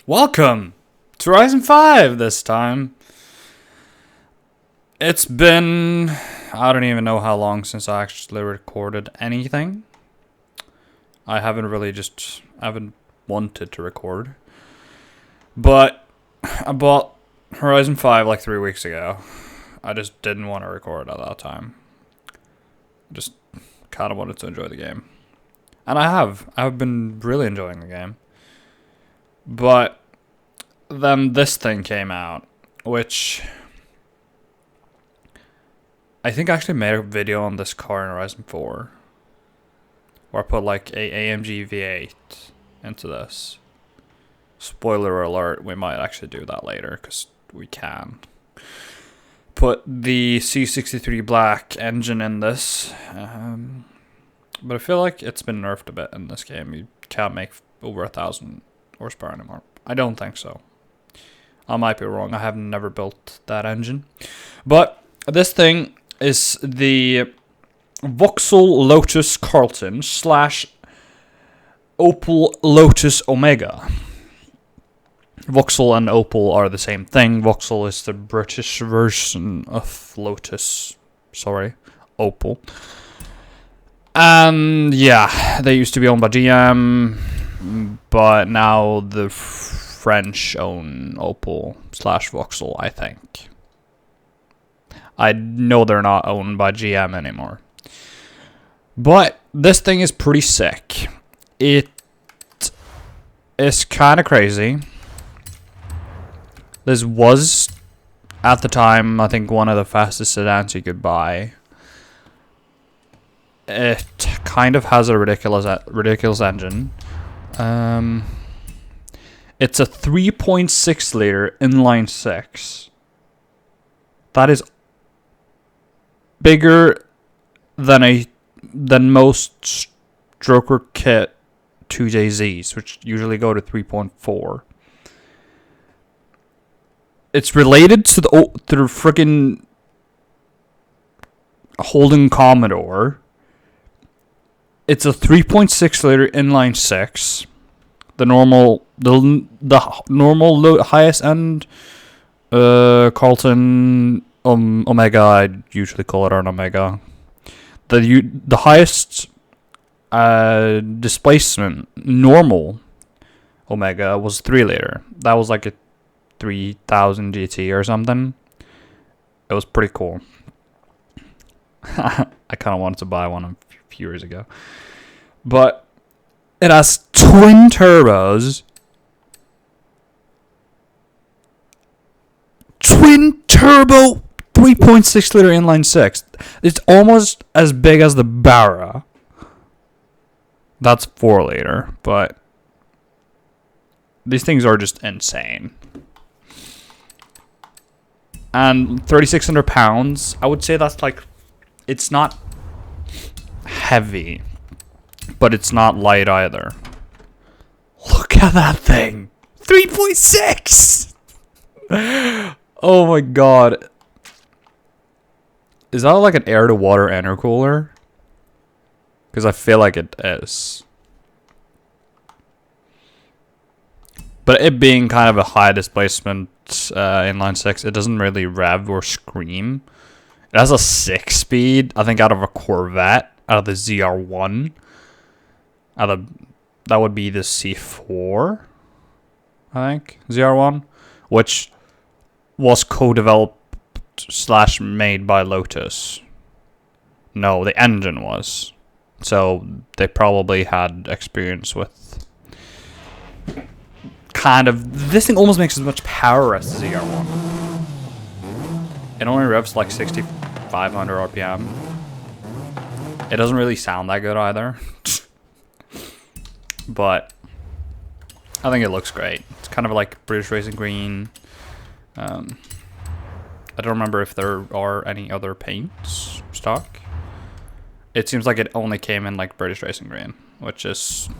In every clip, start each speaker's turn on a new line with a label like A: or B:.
A: Welcome to Horizon 5 this time. It's been, I don't even know how long since I actually recorded anything. I haven't wanted to record. But I bought Horizon 5 like 3 weeks ago. I just didn't want to record at that time. I just kind of wanted to enjoy the game. And I've been really enjoying the game. But then this thing came out, which I think I actually made a video on this car in Horizon 4, where I put like a AMG V8 into this. Spoiler alert, we might actually do that later, because we can. Put the C63 Black engine in this, but I feel like it's been nerfed a bit in this game. You can't make over 1,000 horsepower anymore. I don't think so. I might be wrong. I have never built that engine. But this thing is the Vauxhall Lotus Carlton / Opel Lotus Omega. Vauxhall and Opel are the same thing. Vauxhall is the British version of Lotus. Sorry, Opel. And yeah, they used to be owned by GM, but now the French own Opel / Vauxhall, I think. I know they're not owned by GM anymore. But this thing is pretty sick. It is kind of crazy. This was, at the time, I think one of the fastest sedans you could buy. It kind of has a ridiculous engine. It's a 3.6 liter inline six. That is bigger than most stroker kit 2JZs, which usually go to 3.4. It's related to the friggin' Holden Commodore. It's a 3.6 liter inline six. The normal highest end Carlton Omega. I'd usually call it an Omega. The highest displacement normal Omega was 3 liter. That was like a 3000 GT or something. It was pretty cool. I kind of wanted to buy one a few years ago. But it has twin turbos. Twin turbo 3.6 liter inline six. It's almost as big as the Barra. That's 4 liter, but these things are just insane. And 3,600 pounds, I would say that's like, it's not heavy, but it's not light either. Look at that thing. 3.6! Oh my god. Is that like an air-to-water intercooler? Because I feel like it is. But it being kind of a high displacement inline six, it doesn't really rev or scream. It has a 6-speed, I think, out of a Corvette, out of the ZR1. That would be the C4, I think, ZR1, which was co-developed / made by Lotus. No, the engine was. So they probably had experience with kind of... This thing almost makes as much power as the ZR1. It only revs like 6,500 RPM. It doesn't really sound that good either. But I think it looks great. It's kind of like British Racing Green. I don't remember if there are any other paints stock. It seems like it only came in like British Racing Green, which is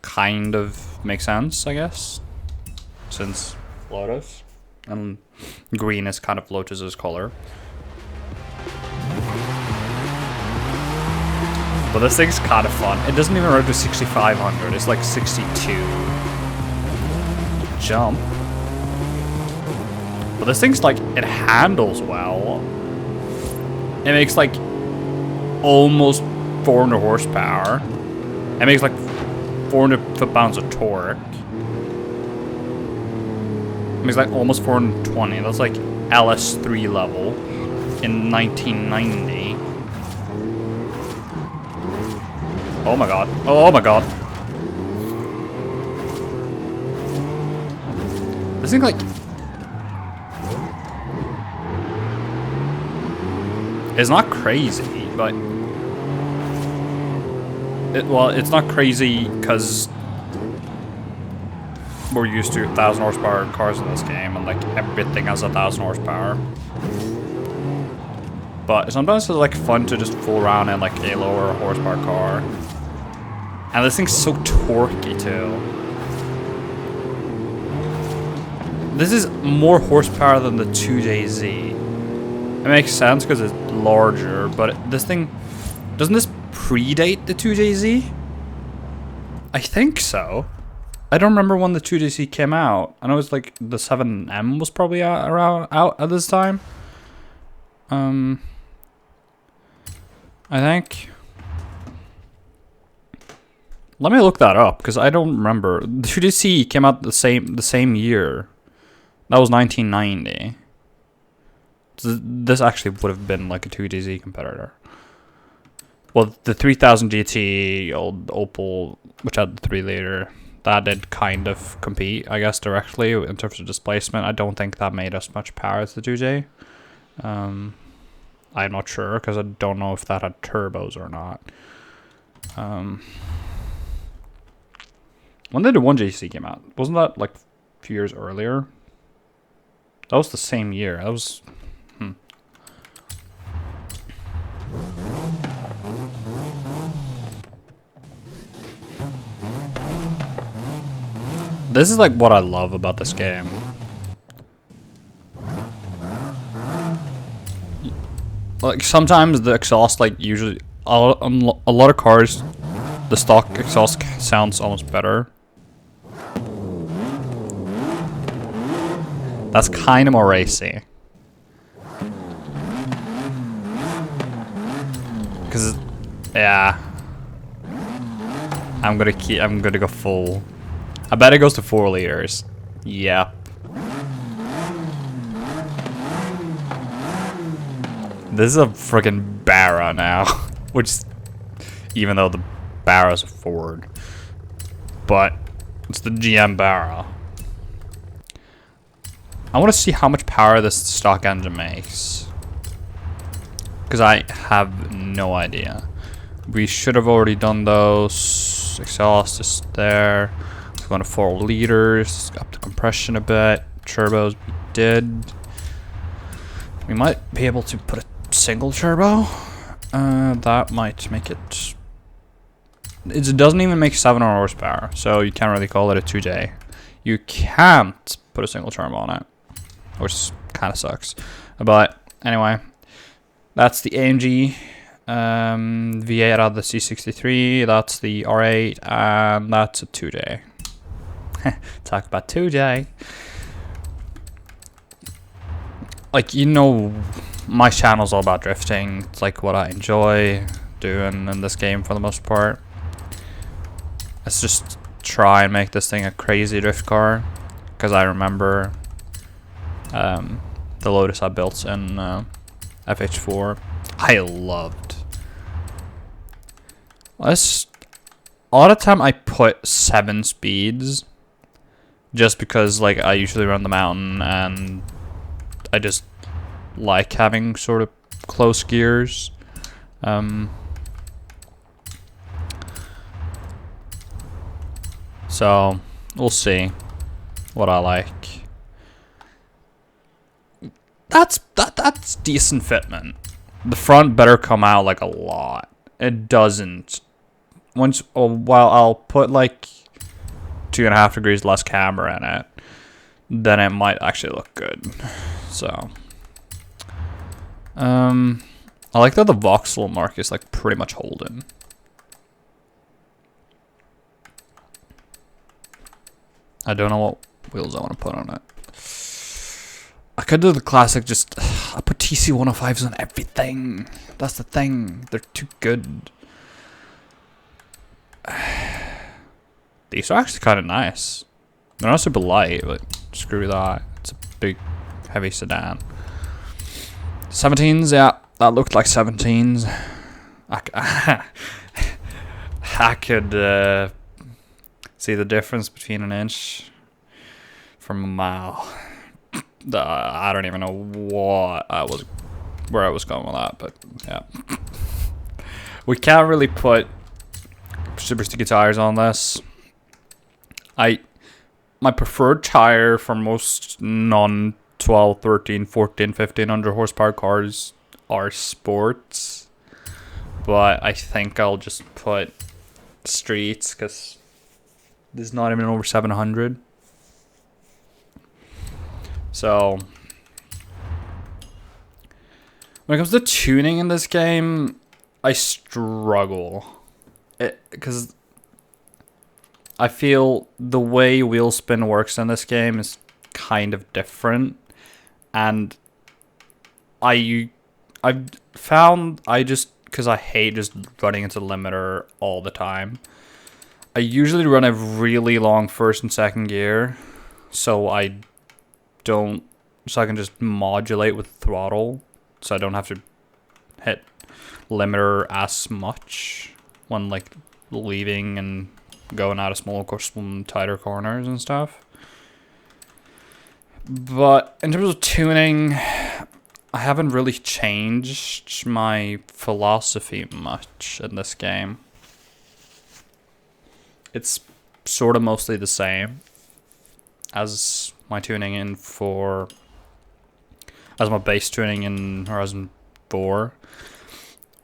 A: kind of makes sense, I guess, since Lotus and green is kind of Lotus's color. But this thing's kind of fun. It doesn't even run to 6,500. It's like 62. jump. But this thing's like, it handles well. It makes like almost 400 horsepower. It makes like 400 foot-pounds of torque. It makes like almost 420. That's like LS3 level in 1990. Oh my god. Oh my god. This thing like... It's not crazy, but... Well, it's not crazy because we're used to 1,000 horsepower cars in this game, and like everything has 1,000 horsepower. But sometimes it's like fun to just fool around in like a lower horsepower car. And this thing's so torquey too. This is more horsepower than the Touge Z. It makes sense because it's larger, but this thing... Doesn't this predate the Touge Z? I think so. I don't remember when the Touge Z came out. I know it's like the 7M was probably out at this time. I think. Let me look that up because I don't remember. The Touge Z came out the same year. That was 1990. This actually would have been like a Touge Z competitor. Well, the 3000 GT, old Opel, which had the 3-liter, that did kind of compete, I guess, directly in terms of displacement. I don't think that made as much power as the Touge. I'm not sure because I don't know if that had turbos or not. When did the 1JC came out? Wasn't that like a few years earlier? That was the same year. That was... This is like what I love about this game. Like sometimes the exhaust, like usually a lot of cars, the stock exhaust sounds almost better. That's kind of more racy. Cause yeah, I'm gonna go full. I bet it goes to 4 liters. Yeah. This is a freaking Barra now, which, even though the Barra's a Ford, but it's the GM Barra. I want to see how much power this stock engine makes, because I have no idea. We should have already done those. Exhaust is there. We're going to 4 liters. Up the compression a bit. Turbos we did. We might be able to put a single turbo. That might make it. It doesn't even make 700 horsepower, so you can't really call it a 2J. You can't put a single turbo on it, which kind of sucks. But anyway, that's the AMG V8 out of the C63. That's the R8, and that's a 2J. Talk about 2J. Like, you know, my channel's all about drifting. It's like what I enjoy doing in this game for the most part. Let's just try and make this thing a crazy drift car, because I remember the Lotus I built in FH4 I loved. A lot of time I put 7 speeds just because like I usually run the mountain and I just like having sort of close gears. So we'll see what I like. That's decent fitment. The front better come out like a lot. It doesn't. While I'll put like 2.5 degrees less camber in it, then it might actually look good. So I like that the voxel mark is like pretty much holding. I don't know wheels I want to put on it. I could do the classic, just I put TC105s on everything. That's the thing. They're too good. These are actually kind of nice. They're not super light, but screw that. It's a big, heavy sedan. 17s, yeah, that looked like 17s. I could see the difference between an inch from a mile. I don't even know where I was going with that, but yeah. We can't really put super sticky tires on this. My preferred tire for most non 12, 13, 14, 1500 horsepower cars are sports, but I think I'll just put streets because there's not even over 700. So when it comes to tuning in this game, I struggle because I feel the way wheel spin works in this game is kind of different, and I've found because I hate just running into the limiter all the time, I usually run a really long first and second gear, so I can just modulate with throttle, so I don't have to hit limiter as much when like leaving and going out of some tighter corners and stuff. But in terms of tuning, I haven't really changed my philosophy much in this game. It's sort of mostly the same as my tuning in as my base tuning in Horizon 4.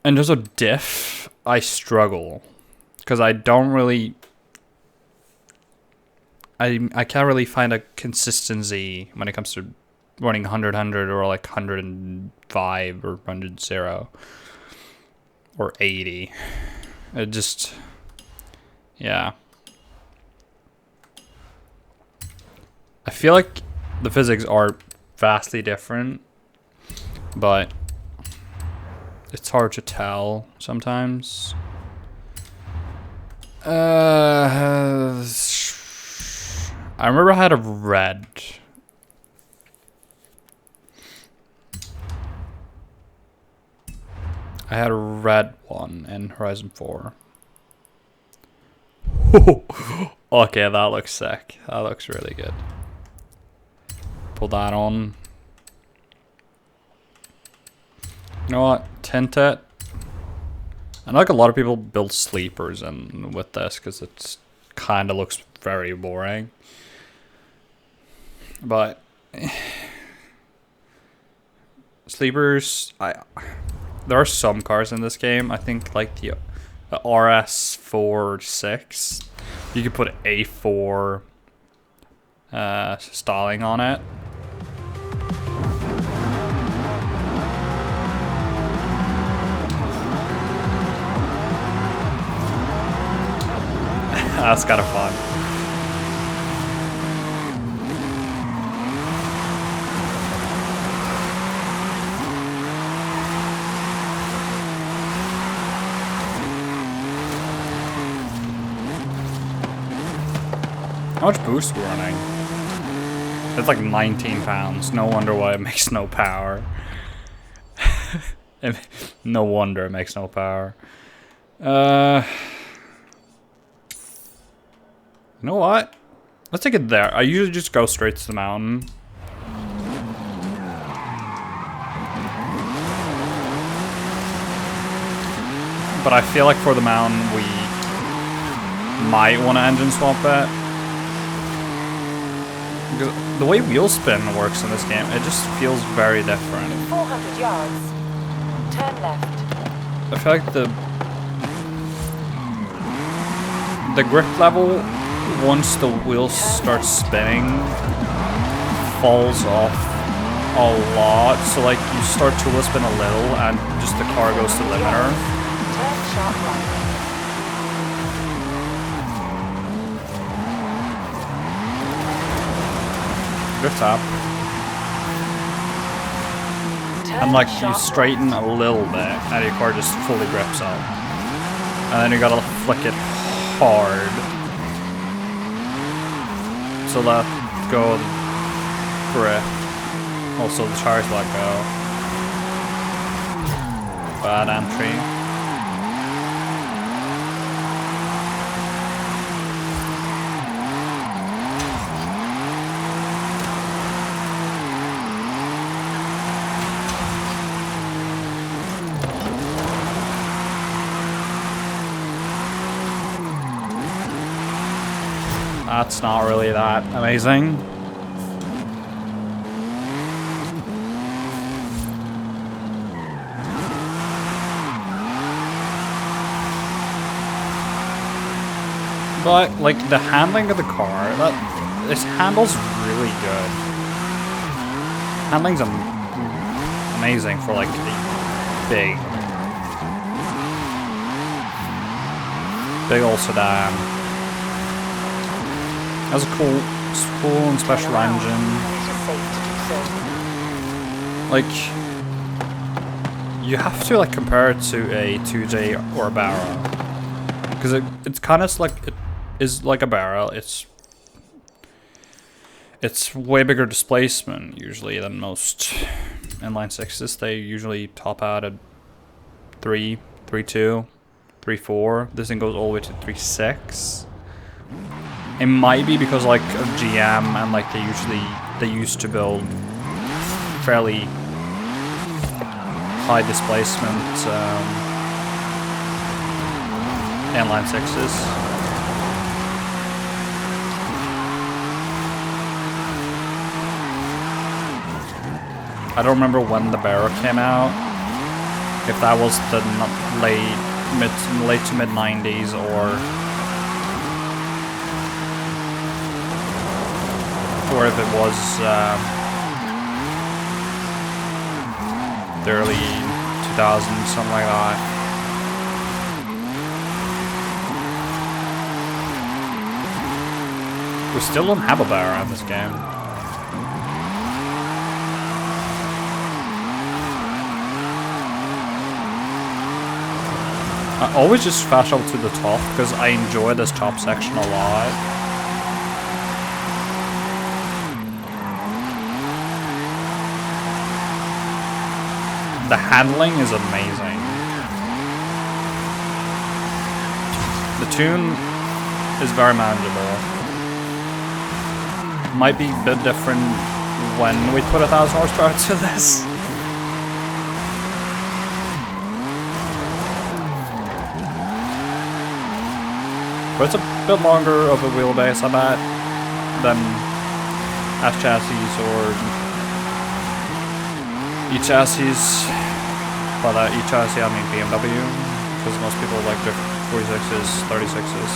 A: And there's a diff, I struggle because I don't really I can't really find a consistency when it comes to running 100 or like 105 or 100 0 or 80. It just, yeah. I feel like the physics are vastly different, but it's hard to tell sometimes. I remember I had a red. I had a red one in Horizon 4. Okay, that looks sick. That looks really good. Pull that on. You know what? Tint it. I know like a lot of people build sleepers with this because it's kind of looks very boring. But sleepers, there are some cars in this game. I think like the RS46, you could put A4 styling on it. That's kind of fun. How much boost are we running? It's like 19 pounds. No wonder why it makes no power. No wonder it makes no power. You know what? Let's take it there. I usually just go straight to the mountain. But I feel like for the mountain, we might want to engine swap it. Because the way wheel spin works in this game, it just feels very different.
B: 400 yards. Turn left.
A: I feel like the grip level, once the wheels start spinning, falls off a lot. So like you start to wheel spin a little and just the car goes to limiter.
B: Turn sharp right.
A: drift tap. And like you straighten a little bit and your car just fully grips up. And then you gotta flick it hard. So let go of the grip. Also the tires let go. Bad entry. That's not really that amazing. But like the handling of the car, this handles really good. Handling's amazing for like a big old sedan. Has a cool and special engine. Like, you have to like compare it to a Touge or a barrel, because it's kind of like it is like a barrel. It's way bigger displacement usually than most inline sixes. They usually top out at 3.2, 3.4. This thing goes all the way to 3.6. It might be because like of GM and like they used to build fairly high displacement inline sixes. I don't remember when the Barrow came out. If that was the late to mid 90s or if it was the early 2000s, something like that. We still don't have a Barrow in this game. I always just flash up to the top because I enjoy this top section a lot. The handling is amazing. The tune is very manageable. Might be a bit different when we put 1,000 horsepower to this. But it's a bit longer of a wheelbase, I bet, than S-chassis or E-chassis. By that E-chassis, I mean BMW, because most people like their 46s, 36s.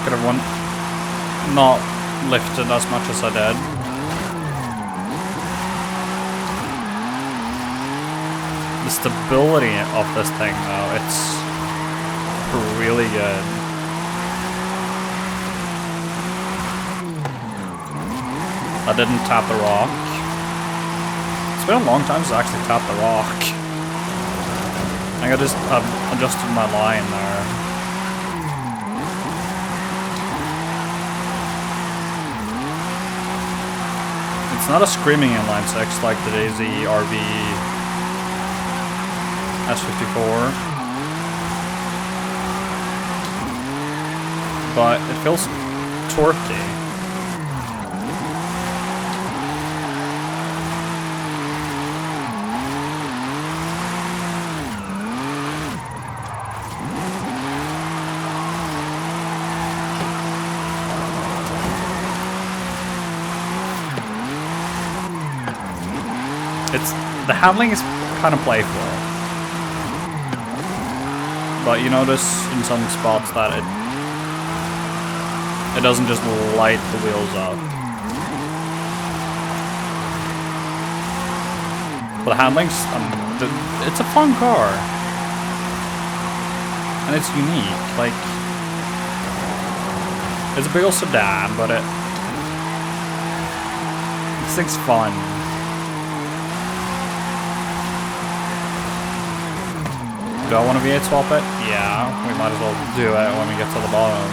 A: Could have not lifted as much as I did. The stability of this thing though, it's really good. I didn't tap the rock. It's been a long time since I actually tapped the rock. I think I just adjusted my line there. It's not a screaming inline six like the Daisy RB S54, but it feels torquey. The handling is kind of playful. But you notice in some spots that It doesn't just light the wheels up. But the handling's, it's a fun car. And it's unique. Like, it's a big old sedan, but this thing's fun. Do I want to V8 swap it? Yeah, we might as well do it when we get to the bottom.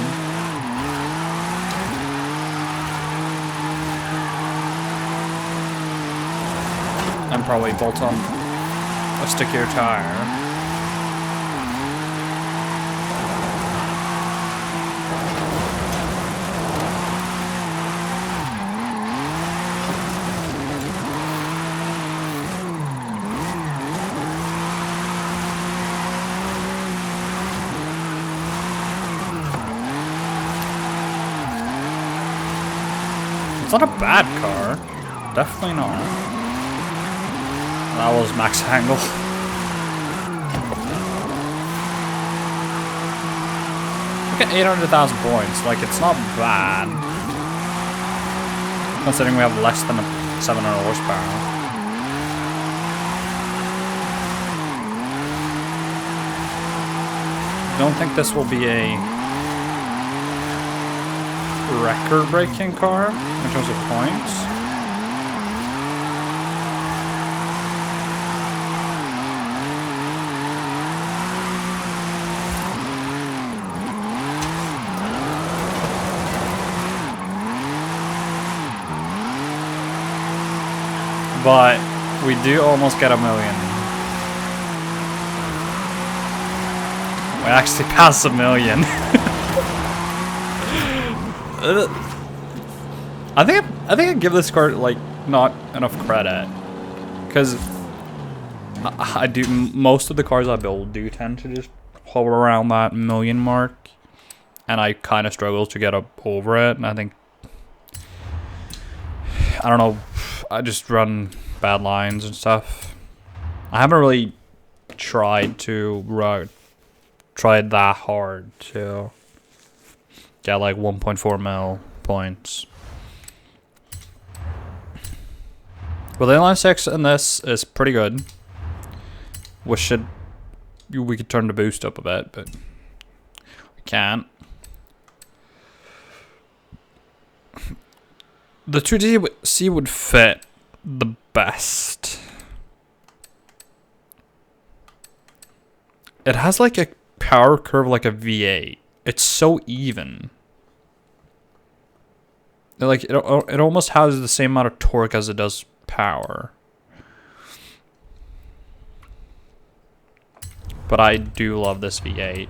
A: And probably bolt on a stickier tire. It's not a bad car. Definitely not. That was max angle. Look at 800,000 points. Like, it's not bad. Considering we have less than 700 horsepower. Don't think this will be a record-breaking car in terms of points. But we do almost get 1 million. We actually passed 1 million. I think I give this car like not enough credit, because I do, most of the cars I build do tend to just hover around that 1 million mark, and I kind of struggle to get up over it. And I think, I don't know, I just run bad lines and stuff. I haven't really tried that hard to get like 1.4 mil points. Well, the inline 6 in this is pretty good. We could turn the boost up a bit, but we can't. The 2DC would fit the best. It has like a power curve like a V8. It's so even. Like it almost has the same amount of torque as it does power. But I do love this V8.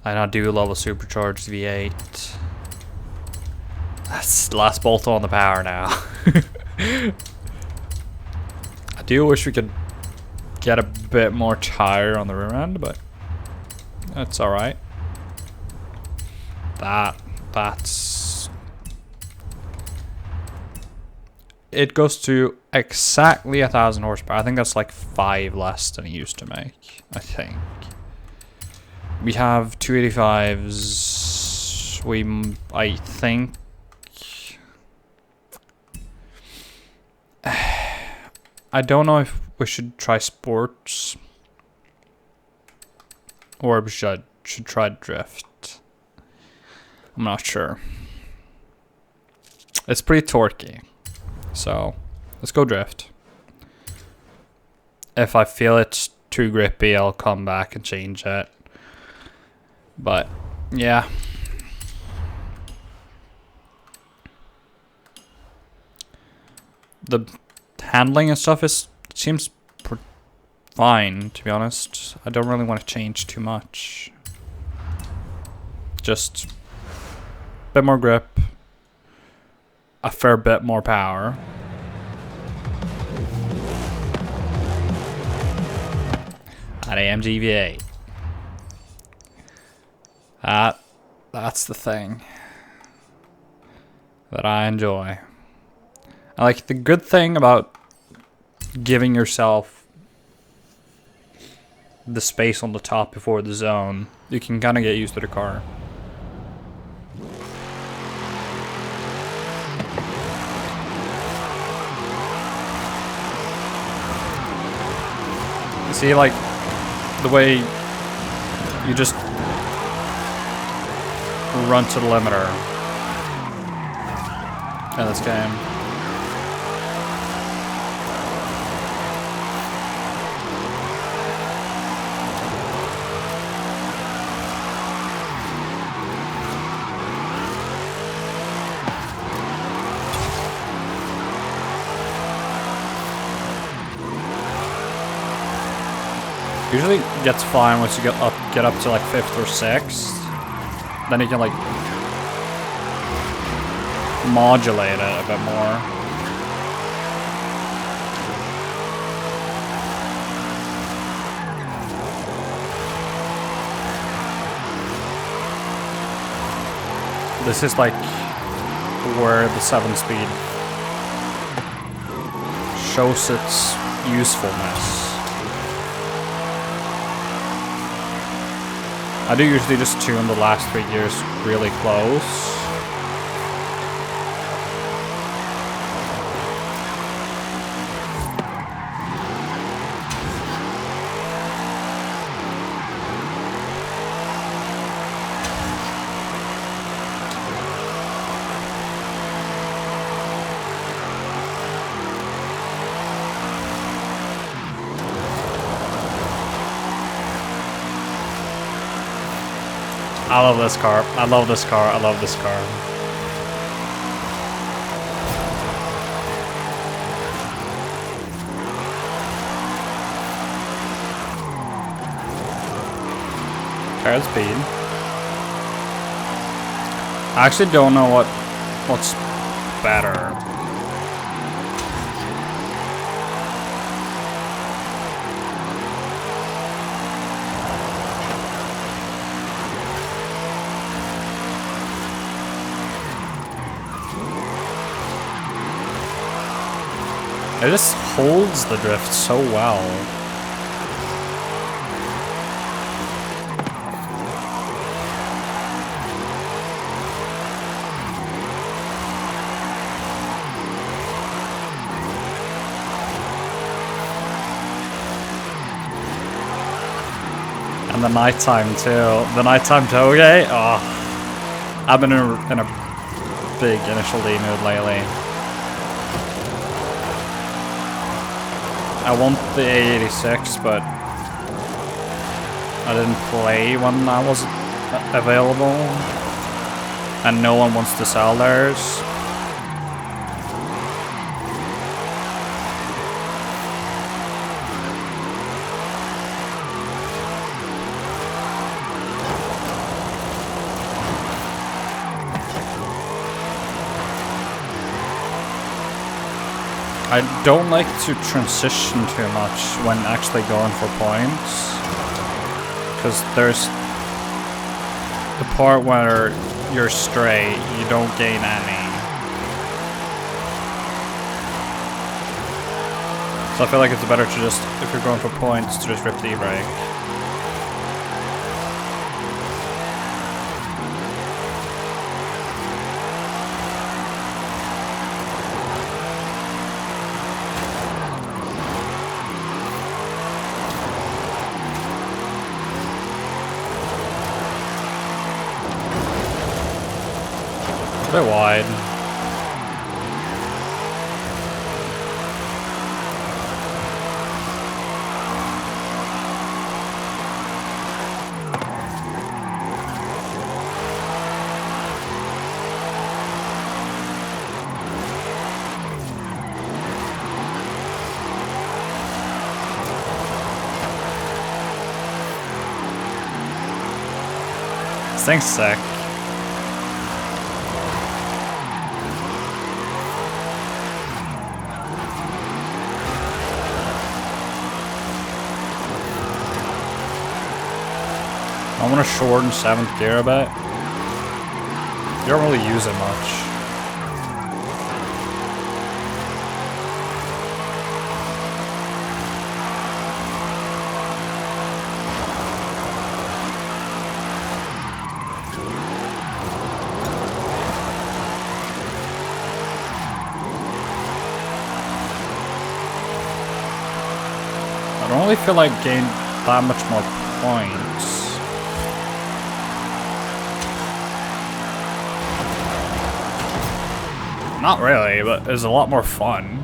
A: And I do love a supercharged V8. That's the last bolt on the power now. I do wish we could get a bit more tire on the rear end, but that's alright. That's... It goes to exactly 1,000 horsepower. I think that's like 5 less than it used to make, I think. We have 285s. I think... I don't know if we should try sports or we should try drift. I'm not sure. It's pretty torquey, so let's go drift. If I feel it's too grippy, I'll come back and change it. But yeah. The handling and stuff seems fine, to be honest. I don't really want to change too much. Just a bit more grip, a fair bit more power. An AMG V8. That's the thing that I enjoy. I like the good thing about giving yourself the space on the top before the zone. You can kind of get used to the car. See, like, the way you just run to the limiter in this game. Usually gets fine once you get up to like 5th or 6th. Then you can like modulate it a bit more. This is like where the 7-speed shows its usefulness. I do usually just tune the last 3 gears really close. I love this car. I love this car. I love this car. Car speed. I actually don't know what's better. It just holds the drift so well. And the nighttime too. The nighttime Touge. Oh, I've been in a big initial D mood lately. I want the A86, but I didn't play when that was available, and no one wants to sell theirs. I don't like to transition too much when actually going for points, because there's the part where you're straight, you don't gain any. So I feel like it's better to just, if you're going for points, to just rip the e-brake. A bit wide. This thing's sick. I want to shorten 7th gear a bit. You don't really use it much. I don't really feel like gained that much more points. Not really, but it's a lot more fun.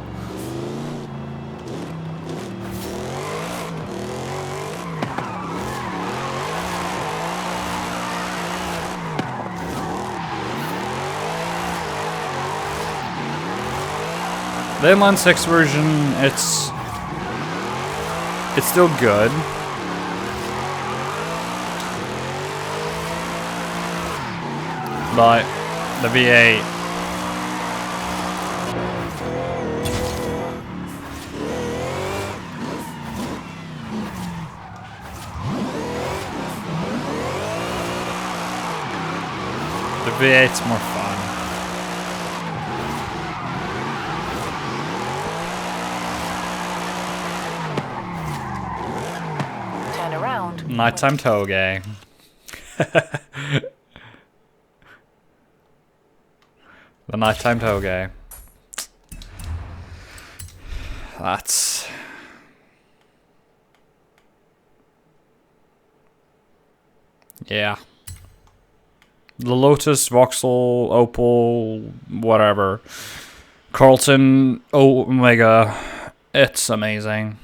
A: The inline 6 version, it's still good. But the V8, the V8's more fun.
B: Turn around.
A: Nighttime Touge. The nighttime Touge. That's... yeah. The Lotus, Vauxhall, Opal, whatever. Carlton, Omega. It's amazing.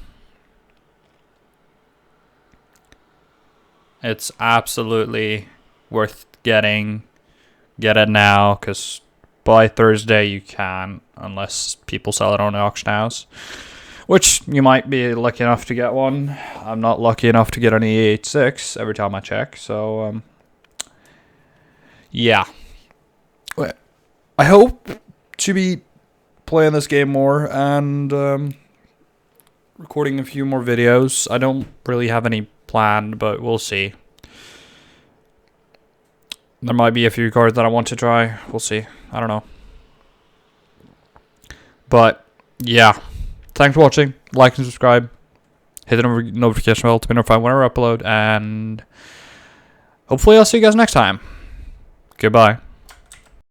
A: It's absolutely worth getting. Get it now, because by Thursday you can, unless people sell it on the auction house. Which you might be lucky enough to get one. I'm not lucky enough to get an E86 every time I check, so yeah. I hope to be playing this game more and recording a few more videos. I don't really have any planned, but we'll see. There might be a few cards that I want to try. We'll see. I don't know. But yeah. Thanks for watching. Like and subscribe. Hit the notification bell to be notified whenever I upload. And hopefully I'll see you guys next time. Goodbye.